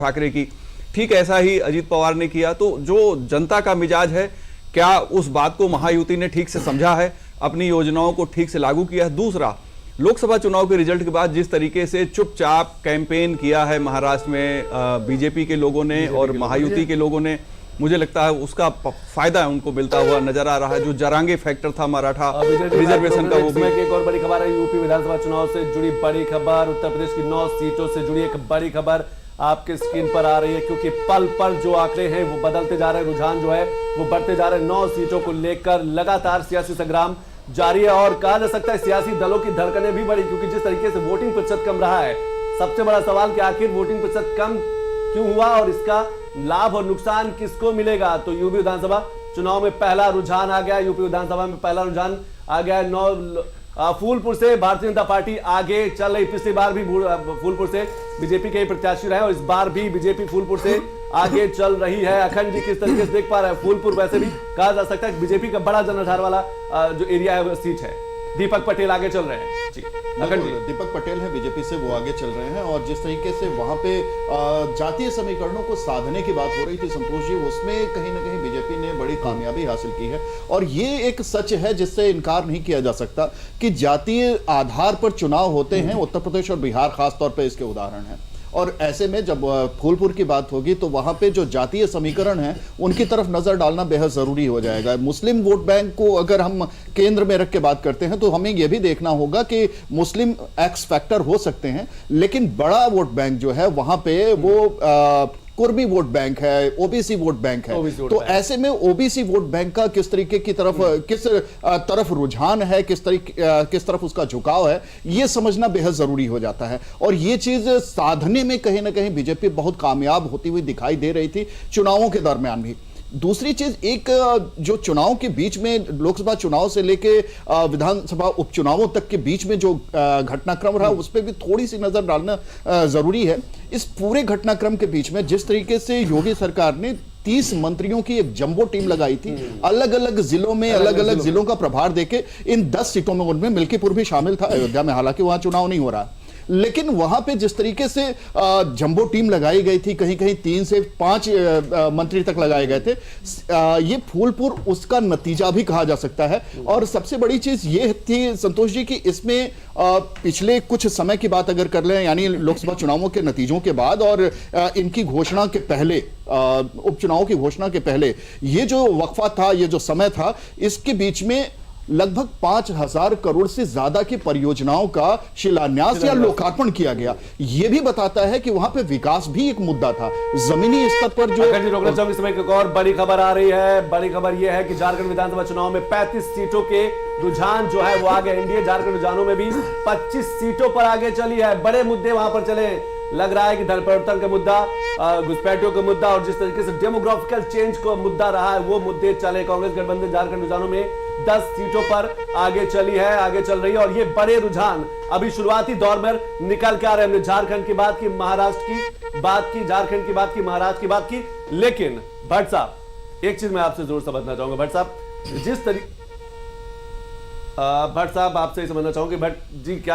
ठाकरे की, ठीक ऐसा ही अजीत पवार ने किया। तो जो जनता का मिजाज है, क्या उस बात को महायुति ने ठीक से समझा है, अपनी योजनाओं को ठीक से लागू किया है? दूसरा, लोकसभा चुनाव के रिजल्ट के बाद जिस तरीके से चुपचाप कैंपेन किया है महाराष्ट्र में बीजेपी के लोगों ने और महायुति के लोगों ने, मुझे लगता है उसका फायदा उनको मिलता हुआ नजर आ रहा है। जो जरांगे फैक्टर था मराठा रिजर्वेशन का, वो भी एक और बड़ी खबर है। यूपी विधानसभा चुनाव से जुड़ी बड़ी खबर, उत्तर प्रदेश की 9 सीटों से जुड़ी एक बड़ी खबर आपके स्क्रीन पर आ रही है, क्योंकि पल पल जो आंकड़े हैं वो बदलते जा रहे हैं, रुझान जो है वो बढ़ते जा रहे हैं। 9 सीटों को लेकर लगातार सियासी संग्राम जारी है और कहा जा सकता है सियासी दलों की धड़कनें भी बढ़ी, क्योंकि जिस तरीके से वोटिंग प्रतिशत कम रहा है, सबसे बड़ा सवाल कि आखिर वोटिंग प्रतिशत कम क्यों हुआ और इसका लाभ और नुकसान किसको मिलेगा। तो यूपी विधानसभा चुनाव में पहला रुझान आ गया, यूपी विधानसभा में पहला रुझान आ गया। फूलपुर से भारतीय जनता पार्टी आगे चल रही, पिछली बार भी फूलपुर से बीजेपी के प्रत्याशी रहे और इस बार भी बीजेपी फूलपुर से आगे चल रही है। अखंड जी किस तरीके से देख पा रहे हैं? फूलपुर वैसे भी कहा जा सकता है बीजेपी का बड़ा जनाधार वाला जो एरिया है, सीट है। दीपक पटेल आगे चल रहे हैं जी, अखंड जी। दीपक पटेल है बीजेपी से, वो आगे चल रहे हैं और जिस तरीके से वहां पे जातीय समीकरणों को साधने की बात हो रही थी संतोष जी, उसमें कहीं ना कहीं बीजेपी ने बड़ी कामयाबी हासिल की है। और ये एक सच है जिससे इनकार नहीं किया जा सकता कि जातीय आधार पर चुनाव होते हैं। उत्तर प्रदेश और बिहार खासतौर पर इसके उदाहरण हैं। और ऐसे में जब फूलपुर की बात होगी तो वहां पे जो जातीय समीकरण है उनकी तरफ नजर डालना बेहद जरूरी हो जाएगा। मुस्लिम वोट बैंक को अगर हम केंद्र में रख के बात करते हैं तो हमें यह भी देखना होगा कि मुस्लिम एक्स फैक्टर हो सकते हैं, लेकिन बड़ा वोट बैंक जो है वहां पे वो कुर्मी वोट बैंक है, ओबीसी वोट बैंक है। तो ऐसे में ओबीसी वोट बैंक का किस तरीके की तरफ किस तरफ रुझान है, किस तरफ उसका झुकाव है, यह समझना बेहद जरूरी हो जाता है। और यह चीज साधने में कहीं ना कहीं बीजेपी बहुत कामयाब होती हुई दिखाई दे रही थी चुनावों के दरमियान भी। दूसरी चीज, एक जो चुनाव के बीच में लोकसभा चुनाव से लेके विधानसभा उपचुनावों तक के बीच में जो घटनाक्रम रहा उस पर भी थोड़ी सी नजर डालना जरूरी है। इस पूरे घटनाक्रम के बीच में जिस तरीके से योगी सरकार ने 30 मंत्रियों की एक जंबो टीम लगाई थी, अलग अलग जिलों में अलग अलग जिलों का प्रभार देके इन 10 सीटों में, उनमें मिल्कीपुर भी शामिल था अयोध्या में, हालांकि वहां चुनाव नहीं हो रहा, लेकिन वहां पे जिस तरीके से जंबो टीम लगाई गई थी, कहीं कहीं 3 से 5 मंत्री तक लगाए गए थे, ये फूलपुर उसका नतीजा भी कहा जा सकता है। और सबसे बड़ी चीज ये थी संतोष जी कि इसमें पिछले कुछ समय की बात अगर कर लें, यानी लोकसभा चुनावों के नतीजों के बाद और इनकी घोषणा के पहले, उपचुनाव की घोषणा के पहले, ये जो वक्फा था, ये जो समय था, इसके बीच में लगभग 5000 करोड़ से ज्यादा की परियोजनाओं का शिलान्यास या लोकार्पण किया गया। यह भी बताता है कि वहां पे विकास भी एक मुद्दा था जमीनी स्तर पर। जो रोकना चाहूंगी, समय एक और बड़ी खबर आ रही है। बड़ी खबर यह है कि झारखंड विधानसभा चुनाव में 35 सीटों के रुझान जो है वो आगे एनडीए झारखंड रुझानों में भी 25 सीटों पर आगे चली है। बड़े मुद्दे वहां पर चले, लग रहा है कि धन परिवर्तन का मुद्दा, घुसपैठियों का मुद्दा और जिस तरीके से डेमोग्राफिकल चेंज का मुद्दा रहा है वो मुद्दे चले। कांग्रेस गठबंधन झारखंड रुझानों में 10 सीटों पर आगे चली है, आगे चल रही है और ये बड़े रुझान अभी शुरुआती दौर में निकल के आ रहे हैं। हमने झारखंड की बात की, महाराष्ट्र की बात की, झारखंड की बात की, महाराष्ट्र की बात की, लेकिन भट्ट साहब एक चीज मैं आपसे जरूर समझना चाहूंगा। भट्ट साहब, जिस तरीके भट्ट साहब आपसे समझना चाहूंगे, भट्ट जी क्या